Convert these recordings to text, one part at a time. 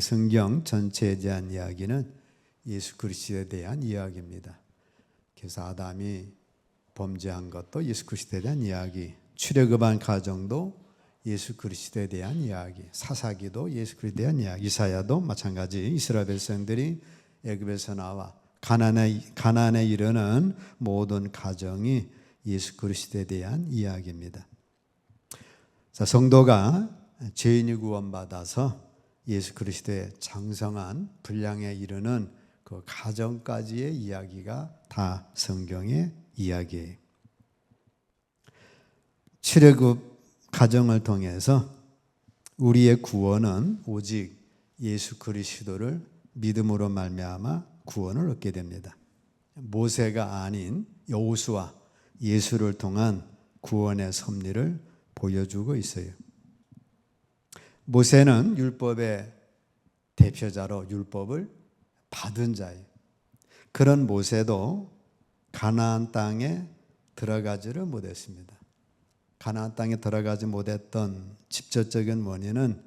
성경 전체에 대한 이야기는 예수 그리스도에 대한 이야기입니다. 그래서 아담이 범죄한 것도 예수 그리스도에 대한 이야기, 출애굽한 가정도 예수 그리스도에 대한 이야기, 사사기도 예수 그리스도에 대한 이야기, 이사야도 마찬가지. 이스라엘 백성들이 애굽에서 나와 가나안에 이르는 모든 가정이 예수 그리스도에 대한 이야기입니다. 자, 성도가 죄인이 구원받아서 예수 그리스도의 장성한 분량에 이르는 그 가정까지의 이야기가 다 성경의 이야기예요. 출애굽 가정을 통해서 우리의 구원은 오직 예수 그리스도를 믿음으로 말미암아 구원을 얻게 됩니다. 모세가 아닌 여호수아, 예수를 통한 구원의 섭리를 보여주고 있어요. 모세는 율법의 대표자로 율법을 받은 자예요. 그런 모세도 가나안 땅에 들어가지를 못했습니다. 가나안 땅에 들어가지 못했던 직접적인 원인은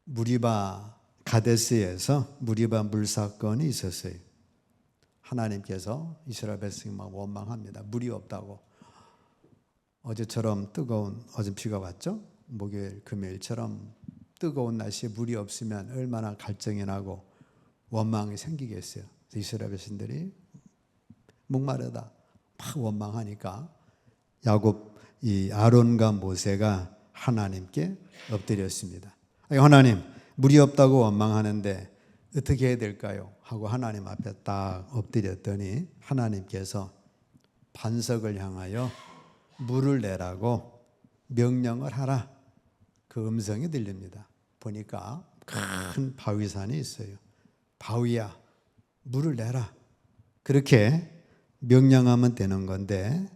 무리바 가데스에서 무리바 물사건이 있었어요. 하나님께서 이스라엘 백성이 막 원망합니다. 물이 없다고. 어제처럼 어제 비가 왔죠? 목요일, 금요일처럼 뜨거운 날씨에 물이 없으면 얼마나 갈증이 나고 원망이 생기겠어요. 이스라엘 백성들이 목마르다 막 원망하니까 이 아론과 모세가 하나님께 엎드렸습니다. 하나님, 물이 없다고 원망하는데 어떻게 해야 될까요? 하고 하나님 앞에 딱 엎드렸더니 하나님께서 반석을 향하여 물을 내라고 명령을 하라. 그 음성이 들립니다. 보니까 큰 바위산이 있어요. 바위야, 물을 내라. 그렇게 명령하면 되는 건데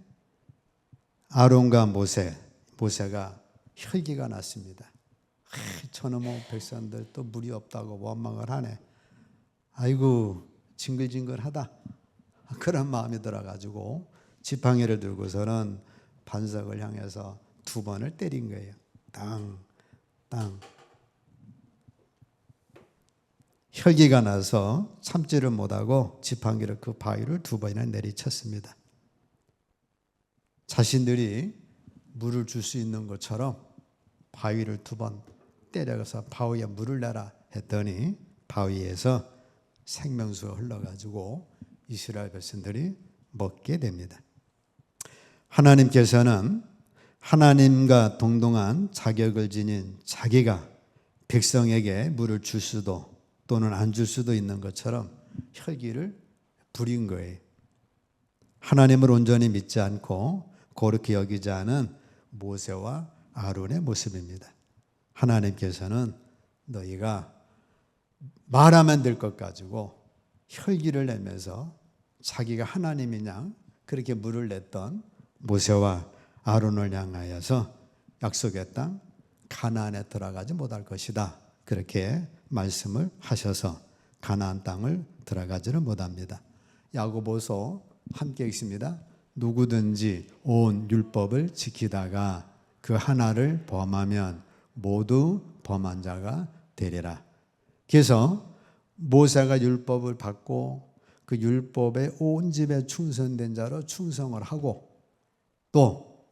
아론과 모세가 혈기가 났습니다. 저놈의 백성들 또 물이 없다고 원망을 하네. 아이고 징글징글하다. 그런 마음이 들어가지고 지팡이를 들고서는 반석을 향해서 2번을 때린 거예요. 땅. 혈기가 나서 참지를 못하고 지팡이를 그 바위를 2번이나 내리쳤습니다. 자신들이 물을 줄 수 있는 것처럼 바위를 2번 때려서 바위에 물을 내라 했더니 바위에서 생명수가 흘러가지고 이스라엘 백성들이 먹게 됩니다. 하나님께서는 하나님과 동등한 자격을 지닌 자기가 백성에게 물을 줄 수도 또는 안 줄 수도 있는 것처럼 혈기를 부린 거예요. 하나님을 온전히 믿지 않고 거룩히 여기지 않은 모세와 아론의 모습입니다. 하나님께서는 너희가 말하면 될 것 가지고 혈기를 내면서 자기가 하나님이냐 그렇게 물을 냈던 모세와 아론을 향하여서 약속의 땅 가나안에 들어가지 못할 것이다. 그렇게 말씀을 하셔서 가나안 땅을 들어가지는 못합니다. 야고보서 함께 읽습니다. 누구든지 온 율법을 지키다가 그 하나를 범하면 모두 범한 자가 되리라. 그래서 모세가 율법을 받고 그 율법에 온 집에 충성된 자로 충성을 하고 또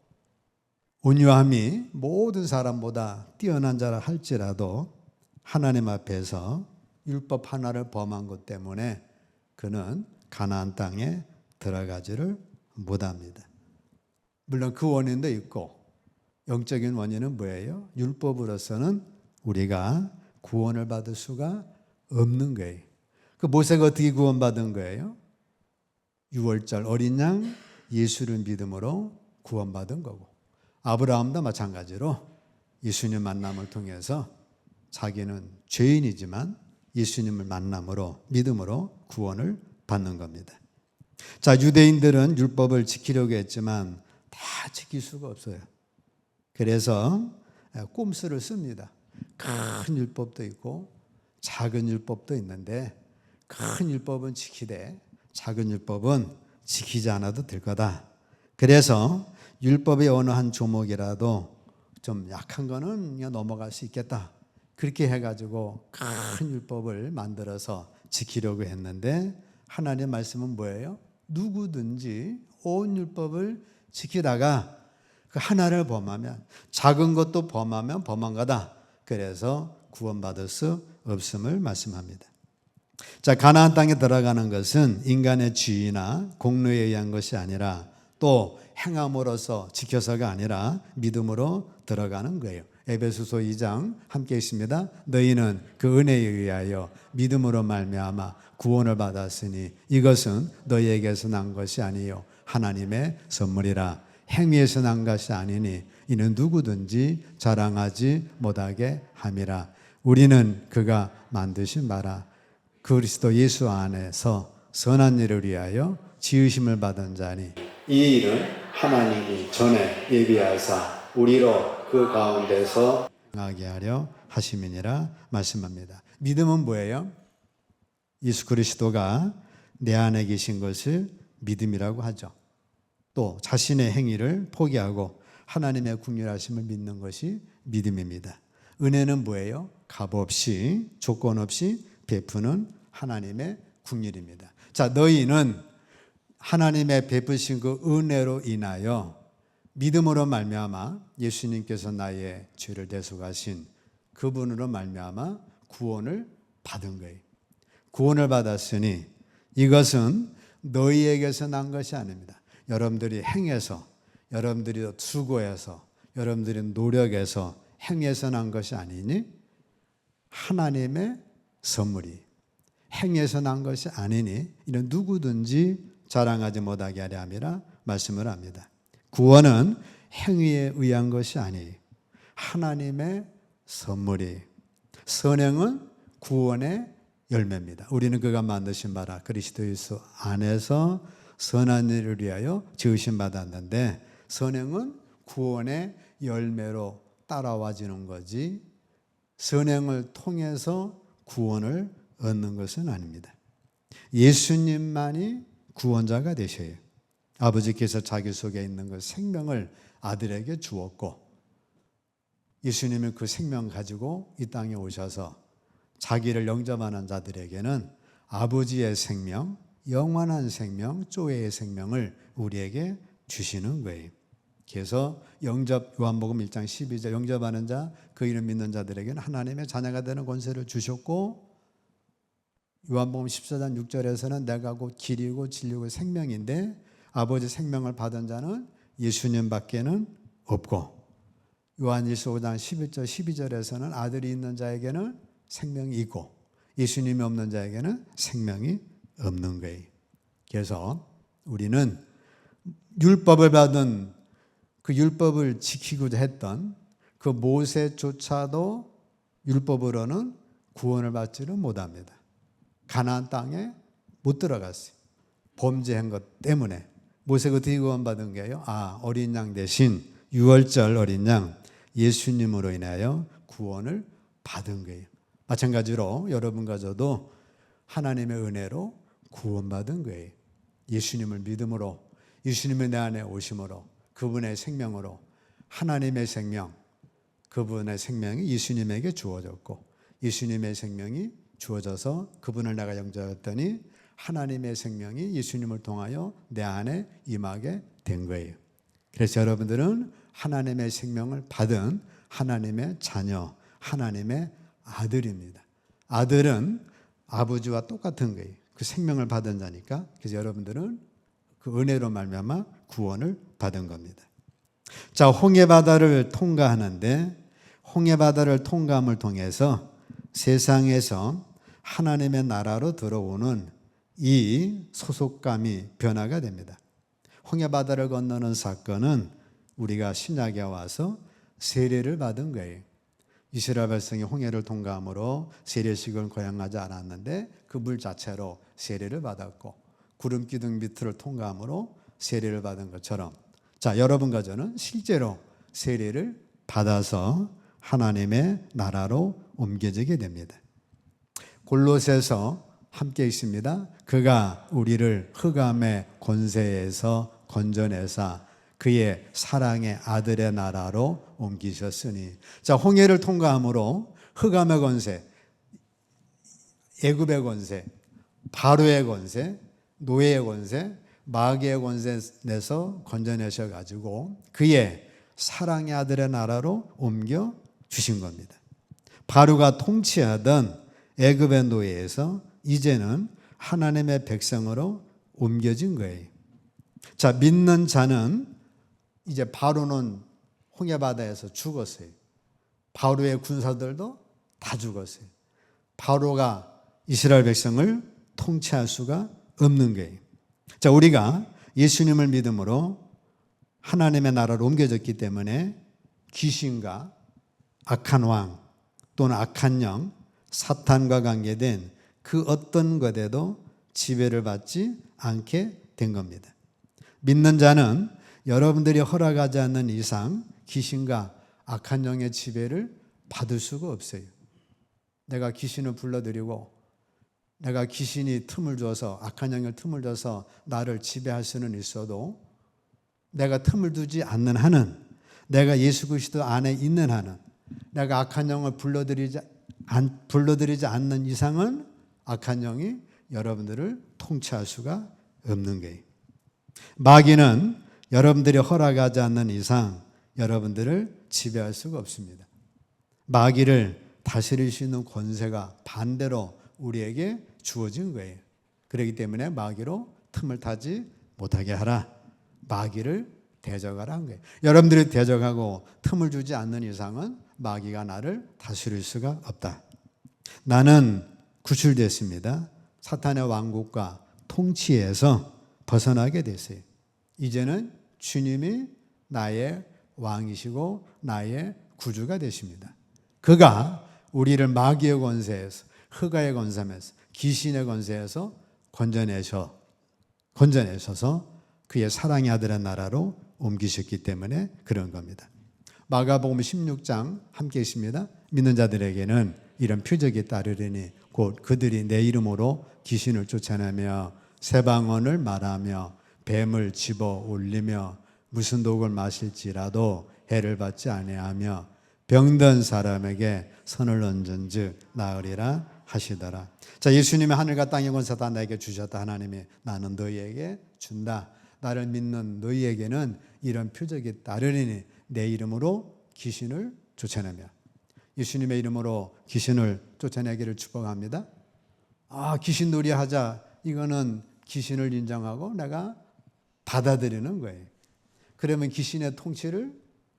온유함이 모든 사람보다 뛰어난 자라 할지라도 하나님 앞에서 율법 하나를 범한 것 때문에 그는 가나안 땅에 들어가지를 못합니다. 물론 그 원인도 있고 영적인 원인은 뭐예요? 율법으로서는 우리가 구원을 받을 수가 없는 거예요. 그 모세가 어떻게 구원받은 거예요? 유월절 어린 양 예수를 믿음으로 구원받은 거고 아브라함도 마찬가지로 예수님 만남을 통해서 자기는 죄인이지만 예수님을 만남으로 믿음으로 구원을 받는 겁니다. 자, 유대인들은 율법을 지키려고 했지만 다 지킬 수가 없어요. 그래서 꼼수를 씁니다. 큰 율법도 있고 작은 율법도 있는데 큰 율법은 지키되 작은 율법은 지키지 않아도 될 거다. 그래서 율법의 어느 한 조목이라도 좀 약한 거는 그냥 넘어갈 수 있겠다. 그렇게 해가지고 큰 율법을 만들어서 지키려고 했는데 하나님의 말씀은 뭐예요? 누구든지 온 율법을 지키다가 그 하나를 범하면, 작은 것도 범하면 범한 거다. 그래서 구원받을 수 없음을 말씀합니다. 자, 가나안 땅에 들어가는 것은 인간의 지위나 공로에 의한 것이 아니라 또 행함으로써 지켜서가 아니라 믿음으로 들어가는 거예요. 에베소서 2장 함께 있습니다. 너희는 그 은혜에 의하여 믿음으로 말미암아 구원을 받았으니 이것은 너희에게서 난 것이 아니요 하나님의 선물이라. 행위에서 난 것이 아니니 이는 누구든지 자랑하지 못하게 함이라. 우리는 그가 만드신 바라 그리스도 예수 안에서 선한 일을 위하여 지으심을 받은 자니 이 일은 하나님이 전에 예비하사 우리로 그 가운데서 행하게 하려 하심이니라 말씀합니다. 믿음은 뭐예요? 예수 그리스도가 내 안에 계신 것을 믿음이라고 하죠. 또 자신의 행위를 포기하고 하나님의 긍휼하심을 믿는 것이 믿음입니다. 은혜는 뭐예요? 값없이 조건 없이 베푸는 하나님의 긍휼입니다. 자, 너희는 하나님의 베푸신 그 은혜로 인하여 믿음으로 말미암아 예수님께서 나의 죄를 대속하신 그분으로 말미암아 구원을 받은 거예요. 구원을 받았으니 이것은 너희에게서 난 것이 아닙니다. 여러분들이 행해서, 여러분들이 수고해서, 여러분들이 노력해서 행해서 난 것이 아니니 하나님의 선물이 행해서 난 것이 아니니 이는 누구든지 자랑하지 못하게 하려 함이라 말씀을 합니다. 구원은 행위에 의한 것이 아니에요. 하나님의 선물이. 선행은 구원의 열매입니다. 우리는 그가 만드신 바라 그리스도 예수 안에서 선한 일을 위하여 지으심 받았는데 선행은 구원의 열매로 따라와지는 거지 선행을 통해서 구원을 얻는 것은 아닙니다. 예수님만이 구원자가 되셔요. 아버지께서 자기 속에 있는 그 생명을 아들에게 주었고 예수님은 그 생명 가지고 이 땅에 오셔서 자기를 영접하는 자들에게는 아버지의 생명, 영원한 생명, 조회의 생명을 우리에게 주시는 거예요. 그래서 요한복음 1장 12절 영접하는 자, 그 이름 믿는 자들에게는 하나님의 자녀가 되는 권세를 주셨고 요한복음 14장 6절에서는 내가 곧 길이고 진리고 생명인데 아버지 생명을 받은 자는 예수님 밖에는 없고 요한일서 5장 11절 12절에서는 아들이 있는 자에게는 생명이 있고 예수님이 없는 자에게는 생명이 없는 거예요. 그래서 우리는 율법을 받은 그 율법을 지키고자 했던 그 모세조차도 율법으로는 구원을 받지를 못합니다. 가나안 땅에 못 들어갔어요. 범죄한 것 때문에. 모세가 어떻게 구원받은 거예요? 어린 양 대신 유월절 어린 양 예수님으로 인하여 구원을 받은 거예요. 마찬가지로 여러분과 저도 하나님의 은혜로 구원받은 거예요. 예수님을 믿음으로, 예수님의 내 안에 오심으로, 그분의 생명으로 하나님의 생명, 그분의 생명이 예수님에게 주어졌고 예수님의 생명이 주어져서 그분을 내가 영접했더니 하나님의 생명이 예수님을 통하여 내 안에 임하게 된 거예요. 그래서 여러분들은 하나님의 생명을 받은 하나님의 자녀, 하나님의 아들입니다. 아들은 아버지와 똑같은 거예요. 그 생명을 받은 자니까. 그래서 여러분들은 그 은혜로 말미암아 구원을 받은 겁니다. 자, 홍해바다를 통과하는데 홍해바다를 통과함을 통해서 세상에서 하나님의 나라로 들어오는 이 소속감이 변화가 됩니다. 홍해바다를 건너는 사건은 우리가 신약에 와서 세례를 받은 거예요. 이스라엘 백성이 홍해를 통과함으로 세례식을 거행하지 않았는데 그 물 자체로 세례를 받았고 구름 기둥 밑을 통과함으로 세례를 받은 것처럼 자, 여러분과 저는 실제로 세례를 받아서 하나님의 나라로 옮겨지게 됩니다. 골로새서 함께 있습니다. 그가 우리를 흑암의 권세에서 건져내사 그의 사랑의 아들의 나라로 옮기셨으니 자, 홍해를 통과함으로 흑암의 권세, 애굽의 권세, 바로의 권세, 노예의 권세, 마귀의 권세 내서 건져내셔 가지고 그의 사랑의 아들의 나라로 옮겨 주신 겁니다. 바로가 통치하던 애굽의 노예에서 이제는 하나님의 백성으로 옮겨진 거예요. 자, 믿는 자는 이제 바로는 홍해바다에서 죽었어요. 바로의 군사들도 다 죽었어요. 바로가 이스라엘 백성을 통치할 수가 없는 거예요. 자, 우리가 예수님을 믿음으로 하나님의 나라로 옮겨졌기 때문에 귀신과 악한 왕 또는 악한 영, 사탄과 관계된 그 어떤 것에도 지배를 받지 않게 된 겁니다. 믿는 자는 여러분들이 허락하지 않는 이상 귀신과 악한 영의 지배를 받을 수가 없어요. 내가 귀신을 불러들이고 내가 귀신이 틈을 줘서 악한 영을 틈을 줘서 나를 지배할 수는 있어도 내가 틈을 두지 않는 한은, 내가 예수 그리스도 안에 있는 한은, 내가 악한 영을 불러들이지 않는 이상은 악한 영이 여러분들을 통치할 수가 없는 거예요. 마귀는 여러분들이 허락하지 않는 이상 여러분들을 지배할 수가 없습니다. 마귀를 다스릴 수 있는 권세가 반대로 우리에게 주어진 거예요. 그렇기 때문에 마귀로 틈을 타지 못하게 하라. 마귀를 대적하라 한 거예요. 여러분들이 대적하고 틈을 주지 않는 이상은 마귀가 나를 다스릴 수가 없다. 나는 구출됐습니다. 사탄의 왕국과 통치에서 벗어나게 됐어요. 이제는 주님이 나의 왕이시고 나의 구주가 되십니다. 그가 우리를 마귀의 권세에서, 흑암의 권세에서, 귀신의 권세에서 건져내셔서 그의 사랑의 아들의 나라로 옮기셨기 때문에 그런 겁니다. 마가복음 16장 함께 있습니다. 믿는 자들에게는 이런 표적이 따르리니 곧 그들이 내 이름으로 귀신을 쫓아내며 새방언을 말하며 뱀을 집어 올리며 무슨 독을 마실지라도 해를 받지 아니하며 병든 사람에게 손을 얹은즉 나으리라 하시더라. 자, 예수님이 하늘과 땅의 권세 다 내게 주셨다. 하나님이 나는 너희에게 준다. 나를 믿는 너희에게는 이런 표적이 따르리니 내 이름으로 귀신을 쫓아내며. 예수님의 이름으로 귀신을 쫓아내기를 축복합니다. 귀신 놀이하자. 이거는 귀신을 인정하고 내가 받아들이는 거예요. 그러면 귀신의 통치를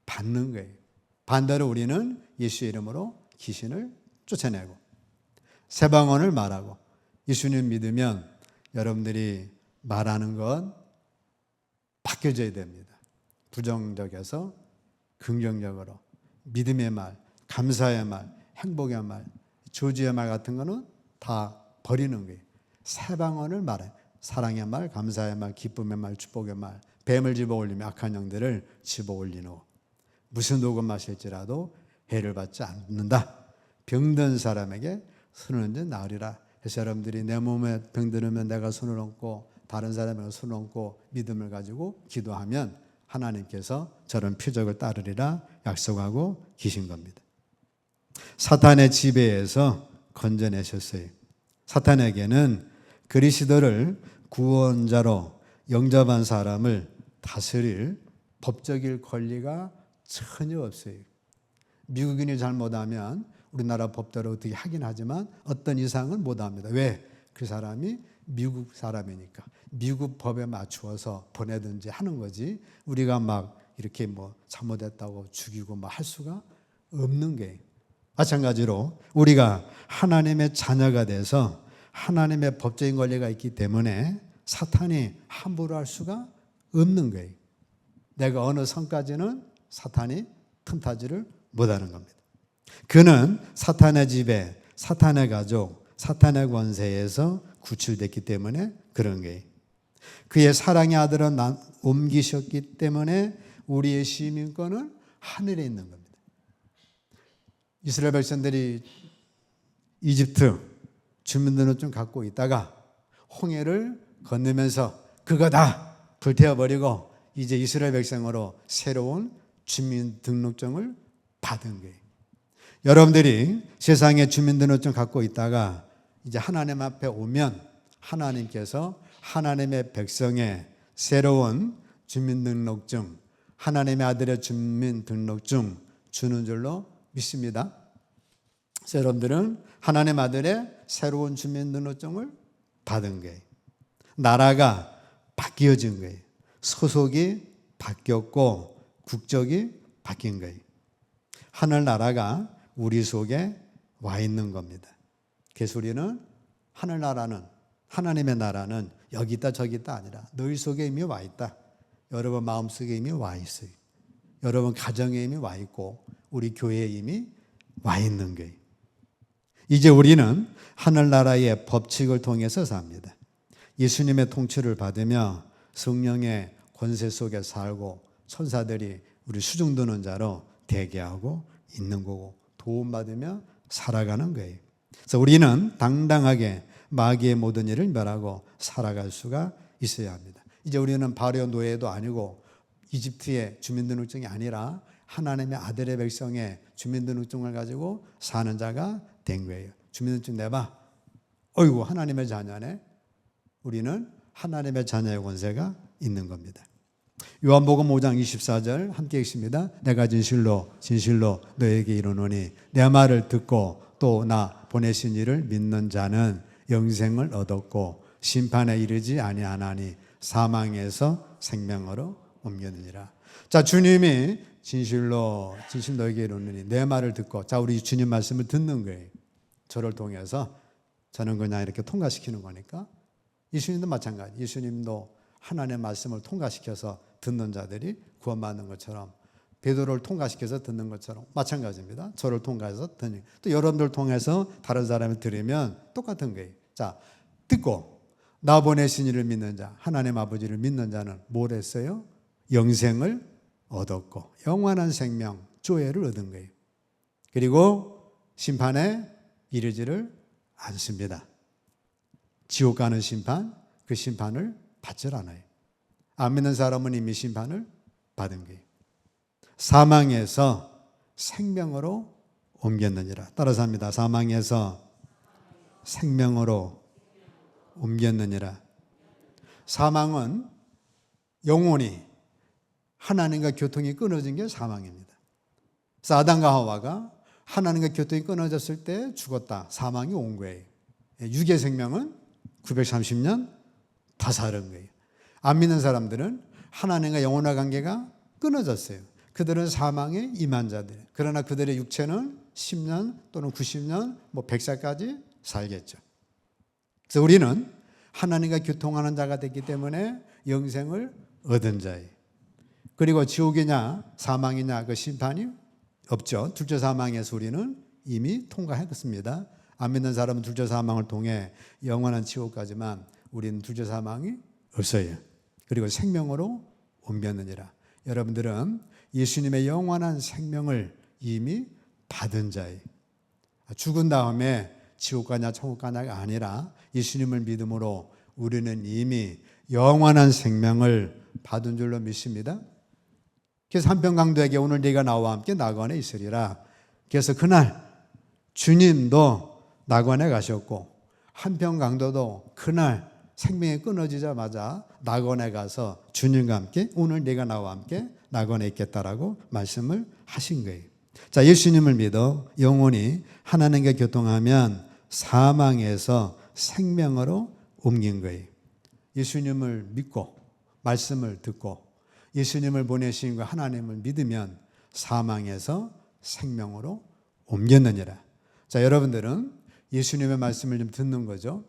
받는 거예요. 반대로 우리는 예수의 이름으로 귀신을 쫓아내고 새방언을 말하고, 예수님 믿으면 여러분들이 말하는 건 바뀌어져야 됩니다. 부정적에서 긍정적으로 믿음의 말, 감사의 말, 행복의 말, 저주의 말 같은 거는 다 버리는 거예요. 새방언을 말해. 사랑의 말, 감사의 말, 기쁨의 말, 축복의 말, 뱀을 집어올리며 악한 영들을 집어올리노. 무슨 독을 마실지라도 해를 받지 않는다. 병든 사람에게 손을 얹어 나으리라. 그래서 여러분들이 내 몸에 병들면 내가 손을 얹고 다른 사람에게 손을 얹고 믿음을 가지고 기도하면 하나님께서 저런 표적을 따르리라 약속하고 계신 겁니다. 사탄의 지배에서 건져내셨어요. 사탄에게는 그리스도를 구원자로 영접한 사람을 다스릴 법적인 권리가 전혀 없어요. 미국인이 잘못하면 우리나라 법대로 어떻게 하긴 하지만 어떤 이상은 못합니다. 왜? 그 사람이 미국 사람이니까 미국 법에 맞추어서 보내든지 하는 거지, 우리가 막 이렇게 잘못했다고 죽이고 할 수가 없는 게. 마찬가지로 우리가 하나님의 자녀가 돼서 하나님의 법적인 권리가 있기 때문에 사탄이 함부로 할 수가 없는 거예요. 내가 어느 선까지는 사탄이 틈타지를 못하는 겁니다. 그는 사탄의 지배, 사탄의 가족, 사탄의 권세에서 구출됐기 때문에 그런 거예요. 그의 사랑의 아들은 옮기셨기 때문에 우리의 시민권은 하늘에 있는 겁니다. 이스라엘 백성들이 이집트 주민들은 좀 갖고 있다가 홍해를 건너면서 그거 다 불태워버리고 이제 이스라엘 백성으로 새로운 주민등록증을 받은 거예요. 여러분들이 세상에 주민등록증 갖고 있다가 이제 하나님 앞에 오면 하나님께서 하나님의 백성의 새로운 주민등록증, 하나님의 아들의 주민등록증 주는 줄로 믿습니다. 그래서 여러분들은 하나님 아들의 새로운 주민등록증을 받은 거예요. 나라가 바뀌어진 거예요. 소속이 바뀌었고 국적이 바뀐 거예요. 하늘나라가 우리 속에 와 있는 겁니다. 그래서 우리는 하늘나라는, 하나님의 나라는 여기 있다 저기 있다 아니라 너희 속에 이미 와 있다. 여러분 마음속에 이미 와 있어요. 여러분 가정에 이미 와 있고 우리 교회에 이미 와 있는 거예요. 이제 우리는 하늘나라의 법칙을 통해서 삽니다. 예수님의 통치를 받으며 성령의 권세 속에 살고 천사들이 우리 수중드는 자로 대기하고 있는 거고 도움받으며 살아가는 거예요. 그래서 우리는 당당하게 마귀의 모든 일을 멸하고 살아갈 수가 있어야 합니다. 이제 우리는 바로의 노예도 아니고 이집트의 주민등록증이 아니라 하나님의 아들의 백성의 주민등록증을 가지고 사는 자가 된 거예요. 주민등록증 내봐. 어이구 하나님의 자녀네. 우리는 하나님의 자녀의 권세가 있는 겁니다. 요한복음 5장 24절 함께 읽습니다. 내가 진실로 진실로 너에게 이르노니 내 말을 듣고 또 나 보내신 이를 믿는 자는 영생을 얻었고 심판에 이르지 아니하나니 사망에서 생명으로 옮겼느니라. 자, 주님이 진실로 진실 너에게 이르노니 내 말을 듣고, 자, 우리 주님 말씀을 듣는 거예요. 저를 통해서 저는 그냥 이렇게 통과시키는 거니까 예수님도 마찬가지. 예수님도 하나님의 말씀을 통과시켜서 듣는 자들이 구원받는 것처럼 베드로를 통과시켜서 듣는 것처럼 마찬가지입니다. 저를 통과해서 듣는, 또 여러분들 통해서 다른 사람이 들으면 똑같은 거예요. 자, 듣고 나 보내신 이를 믿는 자, 하나님 아버지를 믿는 자는 뭘 했어요? 영생을 얻었고 영원한 생명, 조회를 얻은 거예요. 그리고 심판에 이르지를 않습니다. 지옥 가는 심판, 그 심판을 받질 않아요. 안 믿는 사람은 이미 심판을 받은 거예요. 사망에서 생명으로 옮겼느니라. 따라서 합니다. 사망에서 생명으로 옮겼느니라. 사망은 영원히 하나님과 교통이 끊어진 게 사망입니다. 그래서 아담과 하와가 하나님과 교통이 끊어졌을 때 죽었다. 사망이 온 거예요. 육의 생명은 930년 다 사는 거예요. 안 믿는 사람들은 하나님과 영원한 관계가 끊어졌어요. 그들은 사망에 임한 자들. 그러나 그들의 육체는 10년 또는 90년, 100살까지 살겠죠. 그래서 우리는 하나님과 교통하는 자가 됐기 때문에 영생을 얻은 자예요. 그리고 지옥이냐 사망이냐 그 심판이 없죠. 둘째 사망에서 우리는 이미 통과했습니다. 안 믿는 사람은 둘째 사망을 통해 영원한 지옥까지만 우리는 둘째 사망이 없어요. 그리고 생명으로 옮겼느니라. 여러분들은 예수님의 영원한 생명을 이미 받은 자예요. 죽은 다음에 지옥 가냐 천국 가냐가 아니라 예수님을 믿음으로 우리는 이미 영원한 생명을 받은 줄로 믿습니다. 그래서 한평강도에게 오늘 네가 나와 함께 낙원에 있으리라. 그래서 그날 주님도 낙원에 가셨고 한평강도도 그날 생명이 끊어지자마자 낙원에 가서 주님과 함께 오늘 네가 나와 함께 낙원에 있겠다라고 말씀을 하신 거예요. 자, 예수님을 믿어 영원히 하나님과 교통하면 사망에서 생명으로 옮긴 거예요. 예수님을 믿고 말씀을 듣고 예수님을 보내신 그 하나님을 믿으면 사망에서 생명으로 옮겼느니라. 자, 여러분들은 예수님의 말씀을 좀 듣는 거죠.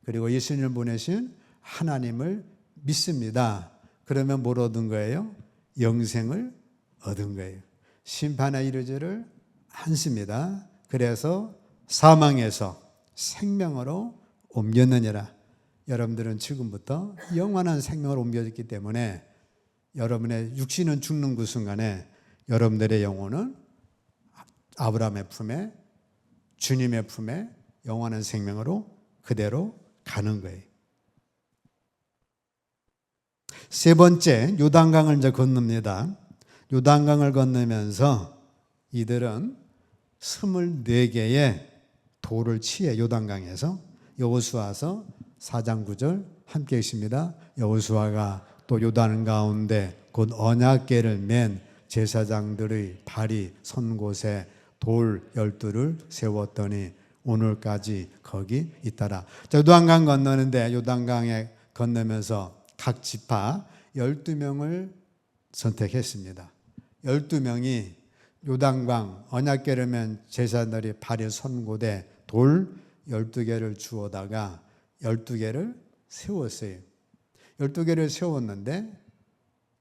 그리고 예수님을 보내신 하나님을 믿습니다. 그러면 뭘 얻은 거예요? 영생을 얻은 거예요. 심판에 이르지를 않습니다. 그래서 사망에서 생명으로 옮겼느니라. 여러분들은 지금부터 영원한 생명으로 옮겨졌기 때문에 여러분의 육신은 죽는 그 순간에 여러분들의 영혼은 아브라함의 품에 주님의 품에 영원한 생명으로 그대로 가는 거예요. 세 번째, 요단강을 이제 건넙니다. 요단강을 건너면서 이들은 24개의 돌을 치해 요단강에서. 여호수아서 4장 9절 함께 있습니다. 여호수아가 또 요단 가운데 곧 언약궤를 맨 제사장들의 발이 선 곳에 돌 12를 세웠더니 오늘까지 거기 있더라. 요단강 건너는데 요단강에 건너면서 각 지파 12명을 선택했습니다. 12명이 요단강 언약궤를 맨 제사장들이 발이 선 곳에 돌 12개를 주워다가 12개를 세웠어요. 12개를 세웠는데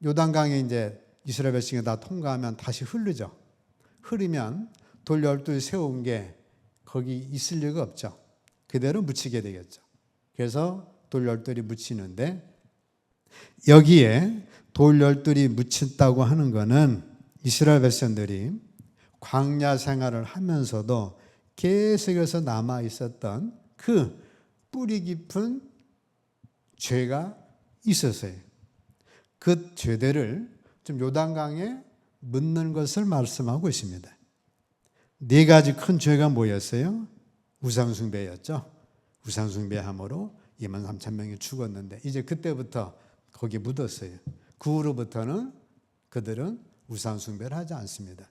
요단강에 이제 이스라엘 백성이 다 통과하면 다시 흐르죠. 흐르면 돌 12개 세운 게 거기 있을 리가 없죠. 그대로 묻히게 되겠죠. 그래서 돌 12이 묻히는데 여기에 돌 12이 묻혔다고 하는 것은 이스라엘 백성들이 광야 생활을 하면서도 계속해서 남아 있었던 그 뿌리 깊은 죄가 있었어요. 그 죄들을 좀 요단강에 묻는 것을 말씀하고 있습니다. 4가지 큰 죄가 뭐였어요? 우상숭배였죠. 우상숭배함으로 23,000명이 죽었는데 이제 그때부터 거기에 묻었어요. 그 후로부터는 그들은 우상숭배를 하지 않습니다.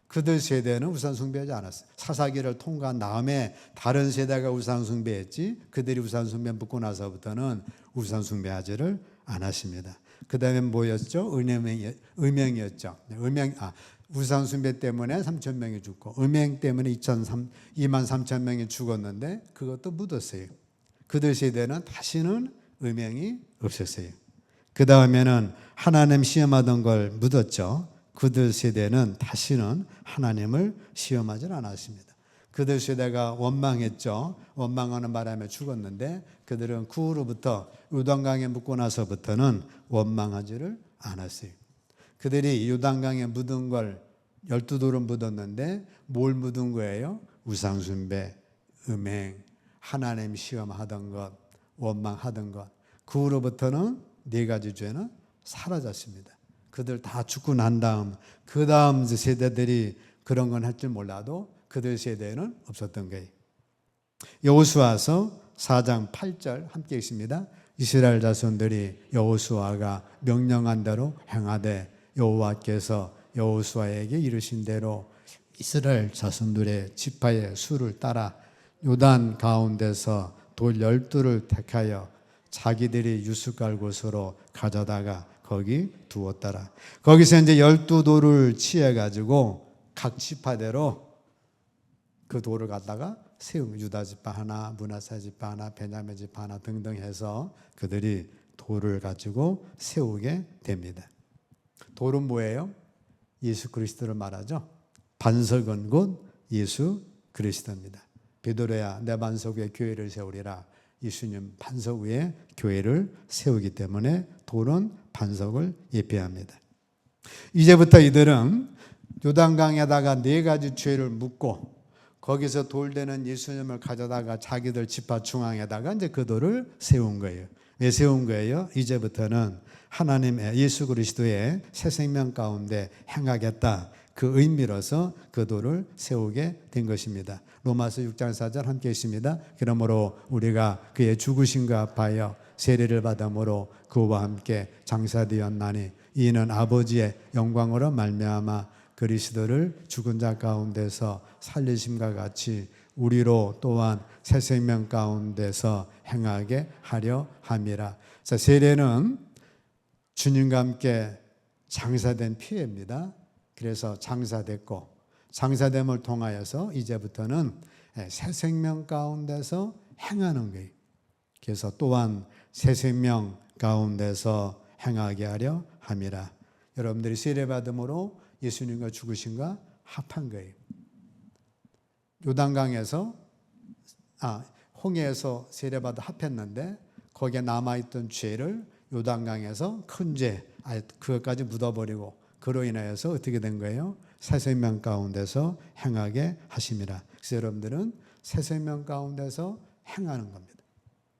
그들 세대는 우상숭배하지 않았어요. 사사기를 통과한 다음에 다른 세대가 우상숭배했지 그들이 우상숭배 묻고 나서부터는 우상숭배하지를 않았습니다. 그 다음에 뭐였죠? 음행이었죠. 우상숭배 때문에 3,000명이 죽고 음행 때문에 23,000명이 죽었는데 그것도 묻었어요. 그들 세대는 다시는 음행이 없었어요. 그 다음에는 하나님 시험하던 걸 묻었죠. 그들 세대는 다시는 하나님을 시험하지 않았습니다. 그들 세대가 원망했죠. 원망하는 바람에 죽었는데 그들은 그 후로부터 요단강에 묻고 나서부터는 원망하지를 않았어요. 그들이 요단강에 묻은 걸 12돌은 묻었는데 뭘 묻은 거예요? 우상숭배, 음행, 하나님 시험하던 것, 원망하던 것. 그 후로부터는 4가지 죄는 사라졌습니다. 그들 다 죽고 난 다음 그 다음 세대들이 그런 건 할 줄 몰라도 그들 세대에는 없었던 거예요. 여호수아서 4장 8절 함께 있습니다. 이스라엘 자손들이 여호수아가 명령한 대로 행하되 여호와께서 여호수아에게 이르신 대로 이스라엘 자손들의 지파의 수를 따라 요단 가운데서 돌 12를 택하여 자기들이 유숙할 곳으로 가져다가 거기 두었더라. 거기서 이제 12돌을 취해가지고 각 지파대로 그 돌을 갖다가 세운 유다 지파 하나, 므낫세 지파 하나, 베냐민 지파 하나 등등 해서 그들이 돌을 가지고 세우게 됩니다. 돌은 뭐예요? 예수 그리스도를 말하죠. 반석은 곧 예수 그리스도입니다. 베드로야 내 반석 위에 교회를 세우리라. 예수님 반석 위에 교회를 세우기 때문에 돌은 반석을 예표합니다. 이제부터 이들은 요단강에다가 4가지 죄를 묻고 거기서 돌되는 예수님을 가져다가 자기들 지파 중앙에다가 이제 그 돌을 세운 거예요. 왜 세운 거예요? 이제부터는 하나님의 예수 그리스도의 새 생명 가운데 행하겠다. 그 의미로서 그 돌을 세우게 된 것입니다. 로마서 6장 4절 함께 있습니다. 그러므로 우리가 그의 죽으심과 합하여 세례를 받음으로 그와 함께 장사되었나니 이는 아버지의 영광으로 말미암아 그리스도를 죽은 자 가운데서 살리심과 같이 우리로 또한 새 생명 가운데서 행하게 하려 함이라. 세례는 주님과 함께 장사된 피해입니다. 그래서 장사됐고 장사됨을 통하여서 이제부터는 새 생명 가운데서 행하는 거예요. 그래서 또한 새 생명 가운데서 행하게 하려 함이라. 여러분들이 세례받음으로 예수님과 죽으심과 합한 거예요. 요단강에서 홍해에서 세례받아 합했는데 거기에 남아있던 죄를 요단강에서 큰 죄 그것까지 묻어버리고 그로 인하여서 어떻게 된 거예요? 새 생명 가운데서 행하게 하심이라. 그래서 여러분들은 새 생명 가운데서 행하는 겁니다.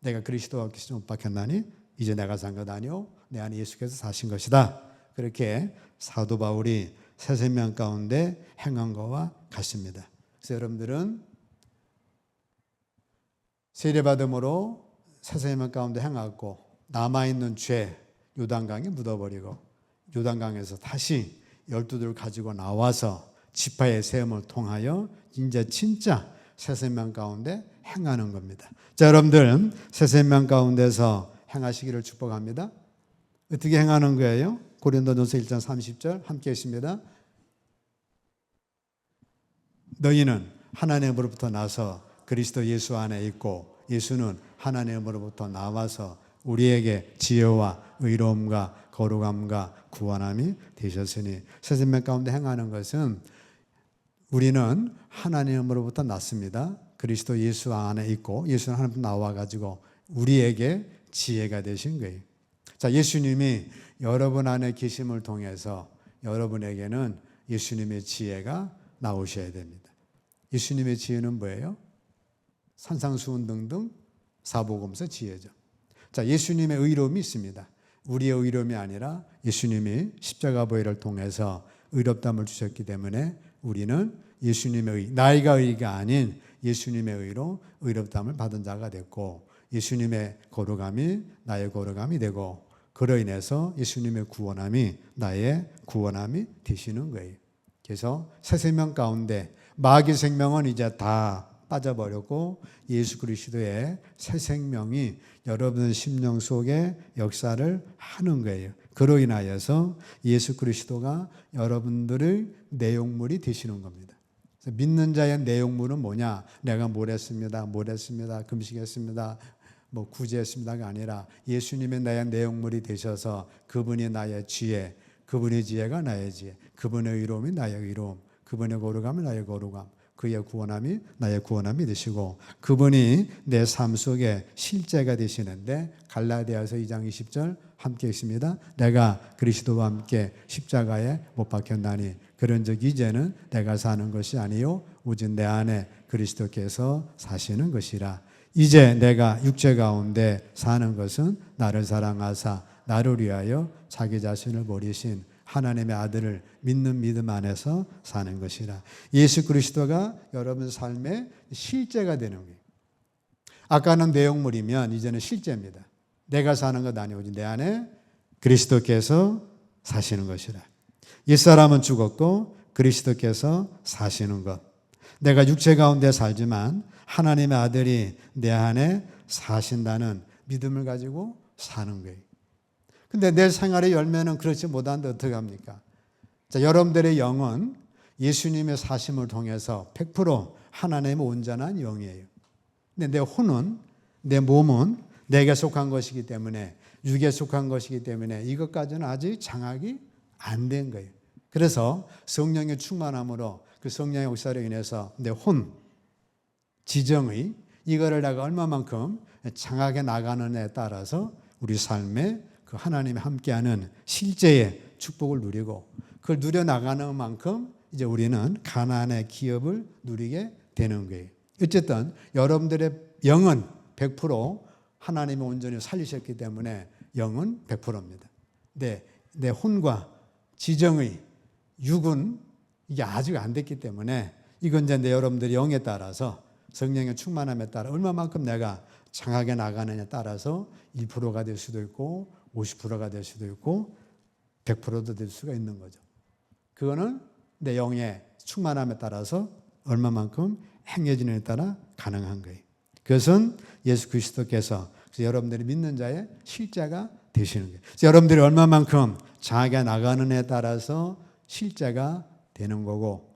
내가 그리스도와 함께 못 박혔나니 이제 내가 산 것 아니오 내 안에 예수께서 사신 것이다. 그렇게 사도 바울이 새 생명 가운데 행한 것과 가십니다. 그래서 여러분들은 세례받음으로 세상의 가운데 행하고 남아있는 죄 요단강에 묻어버리고 요단강에서 다시 12돌 가지고 나와서 지파의 세움을 통하여 이제 진짜 새생명 가운데 행하는 겁니다. 자, 여러분들 새생명 가운데서 행하시기를 축복합니다. 어떻게 행하는 거예요? 고린도전서 1장 30절 함께 있습니다. 너희는 하나님으로부터 나서 그리스도 예수 안에 있고 예수는 하나님으로부터 나와서 우리에게 지혜와 의로움과 거룩함과 구원함이 되셨으니 새생명 가운데 행하는 것은 우리는 하나님으로부터 났습니다. 그리스도 예수 안에 있고 예수는 하나님으로부터 나와가지고 우리에게 지혜가 되신 거예요. 자, 예수님이 여러분 안에 계심을 통해서 여러분에게는 예수님의 지혜가 나오셔야 됩니다. 예수님의 지혜는 뭐예요? 산상수훈 등등 사복음서 지혜죠. 자, 예수님의 의로움이 있습니다. 우리의 의로움이 아니라 예수님이 십자가 보혈을 통해서 의롭다함을 주셨기 때문에 우리는 예수님의 의, 나이가 의가 아닌 예수님의 의로 의롭다함을 받은 자가 됐고 예수님의 거룩함이 나의 거룩함이 되고 그로 인해서 예수님의 구원함이 나의 구원함이 되시는 거예요. 그래서 새 생명 가운데 마귀 생명은 이제 다 빠져버렸고 예수 그리스도의 새 생명이 여러분 심령 속에 역사를 하는 거예요. 그로 인하여서 예수 그리스도가 여러분들의 내용물이 되시는 겁니다. 그래서 믿는 자의 내용물은 뭐냐? 내가 뭘 했습니다. 금식했습니다. 구제했습니다가 아니라 예수님의 나의 내용물이 되셔서 그분이 나의 지혜, 그분의 지혜가 나의 지혜, 그분의 의로움이 나의 의로움, 그분의 거룩함이 나의 거룩함, 그의 구원함이 나의 구원함이 되시고 그분이 내 삶 속에 실제가 되시는데 갈라디아서 2장 20절 함께 있습니다. 내가 그리스도와 함께 십자가에 못 박혔나니 그런즉 이제는 내가 사는 것이 아니요 오직 내 안에 그리스도께서 사시는 것이라. 이제 내가 육체 가운데 사는 것은 나를 사랑하사 나를 위하여 자기 자신을 버리신 하나님의 아들을 믿는 믿음 안에서 사는 것이라. 예수 그리스도가 여러분 삶의 실제가 되는 거예요. 아까는 내용물이면 이제는 실제입니다. 내가 사는 것 아니고 내 안에 그리스도께서 사시는 것이라. 옛사람은 죽었고 그리스도께서 사시는 것. 내가 육체 가운데 살지만 하나님의 아들이 내 안에 사신다는 믿음을 가지고 사는 거예요. 근데 내 생활의 열매는 그렇지 못한데 어떻게 합니까? 자, 여러분들의 영은 예수님의 사심을 통해서 100% 하나님의 온전한 영이에요. 근데 내 혼은, 내 몸은 내게 속한 것이기 때문에, 육에 속한 것이기 때문에 이것까지는 아직 장악이 안 된 거예요. 그래서 성령의 충만함으로 그 성령의 역사로 인해서 내 혼, 지정의 이거를 내가 얼마만큼 장악해 나가느냐에 따라서 우리 삶에 그 하나님이 함께하는 실제의 축복을 누리고 그걸 누려나가는 만큼 이제 우리는 가나안의 기업을 누리게 되는 거예요. 어쨌든 여러분들의 영은 100% 하나님이 온전히 살리셨기 때문에 영은 100%입니다. 내 혼과 지정의 육은 이게 아직 안 됐기 때문에 이건 이제 내 여러분들의 영에 따라서 성령의 충만함에 따라 얼마만큼 내가 장하게 나가느냐에 따라서 1%가 될 수도 있고 50%가 될 수도 있고 100%도 될 수가 있는 거죠. 그거는 내 영의 충만함에 따라서 얼마만큼 행해지느냐에 따라 가능한 거예요. 그것은 예수 그리스도께서 여러분들이 믿는 자의 실제가 되시는 거예요. 그래서 여러분들이 얼마만큼 장하게 나가느냐에 따라서 실제가 되는 거고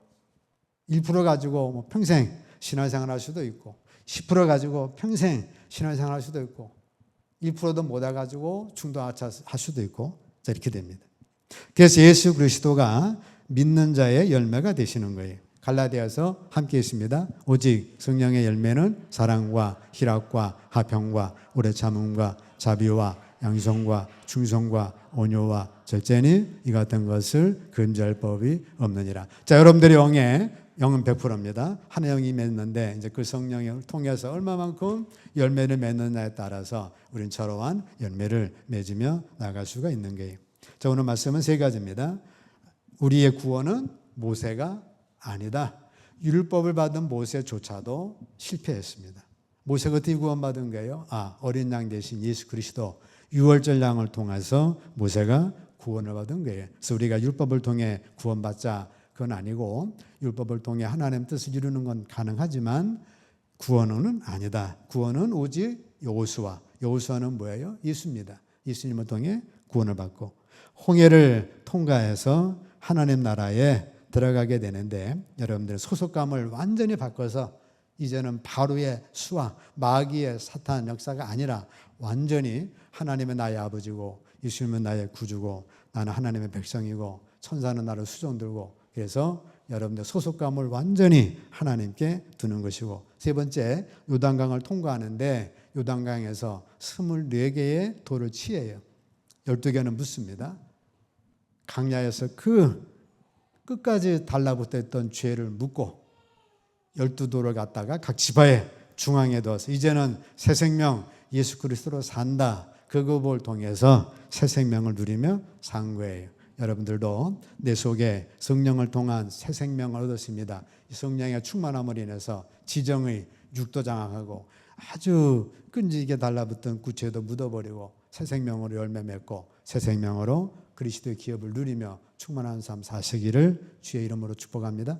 1% 가지고 평생 신앙생활 할 수도 있고 10% 가지고 평생 신앙생활 할 수도 있고 1%도 못 해가지고 중도하차 할 수도 있고 이렇게 됩니다. 그래서 예수 그리스도가 믿는 자의 열매가 되시는 거예요. 갈라디아서 함께 있습니다. 오직 성령의 열매는 사랑과 희락과 화평과 오래 참음과 자비와 양성과 충성과 온유와 절제니 이 같은 것을 근절할 법이 없느니라. 자, 여러분들의 영은 100%입니다. 한 영이 맺는데 이제 그 성령을 통해서 얼마만큼 열매를 맺느냐에 따라서 우리는 저러한 열매를 맺으며 나갈 수가 있는 거예요. 자, 오늘 말씀은 세 가지입니다. 우리의 구원은 모세가 아니다. 율법을 받은 모세조차도 실패했습니다. 모세가 어떻게 구원받은 거예요? 어린 양 대신 예수 그리스도 유월절 양을 통해서 모세가 구원을 받은 거예요. 그래서 우리가 율법을 통해 구원받자 그건 아니고, 율법을 통해 하나님의 뜻을 이루는 건 가능하지만 구원은 아니다. 구원은 오직 여호수아는 뭐예요? 예수입니다. 예수님을 통해 구원을 받고 홍해를 통과해서 하나님 나라에 들어가게 되는데, 여러분들 소속감을 완전히 바꿔서 이제는 바로의 수와 마귀의 사탄 역사가 아니라 완전히 하나님은 나의 아버지고 예수님은 나의 구주고 나는 하나님의 백성이고 천사는 나를 수종들고, 그래서 여러분들 소속감을 완전히 하나님께 두는 것이고, 세 번째 요단강을 통과하는데 요단강에서 24개의 돌을 취해요. 12개는 묻습니다. 강야에서 그 끝까지 달라붙어 있던 죄를 묻고 12돌을 갖다가 각 지파의 중앙에 두어서 이제는 새 생명 예수 그리스도로 산다. 그것을 통해서 새 생명을 누리며 산 거예요. 여러분들도 내 속에 성령을 통한 새 생명을 얻었습니다. 이 성령의 충만함을 인해서 지정의 육도 장악하고 아주 끈질기게 달라붙던 구체도 묻어버리고 새 생명으로 열매 맺고 새 생명으로 그리스도의 기업을 누리며 충만한 삶 사시기를 주의 이름으로 축복합니다.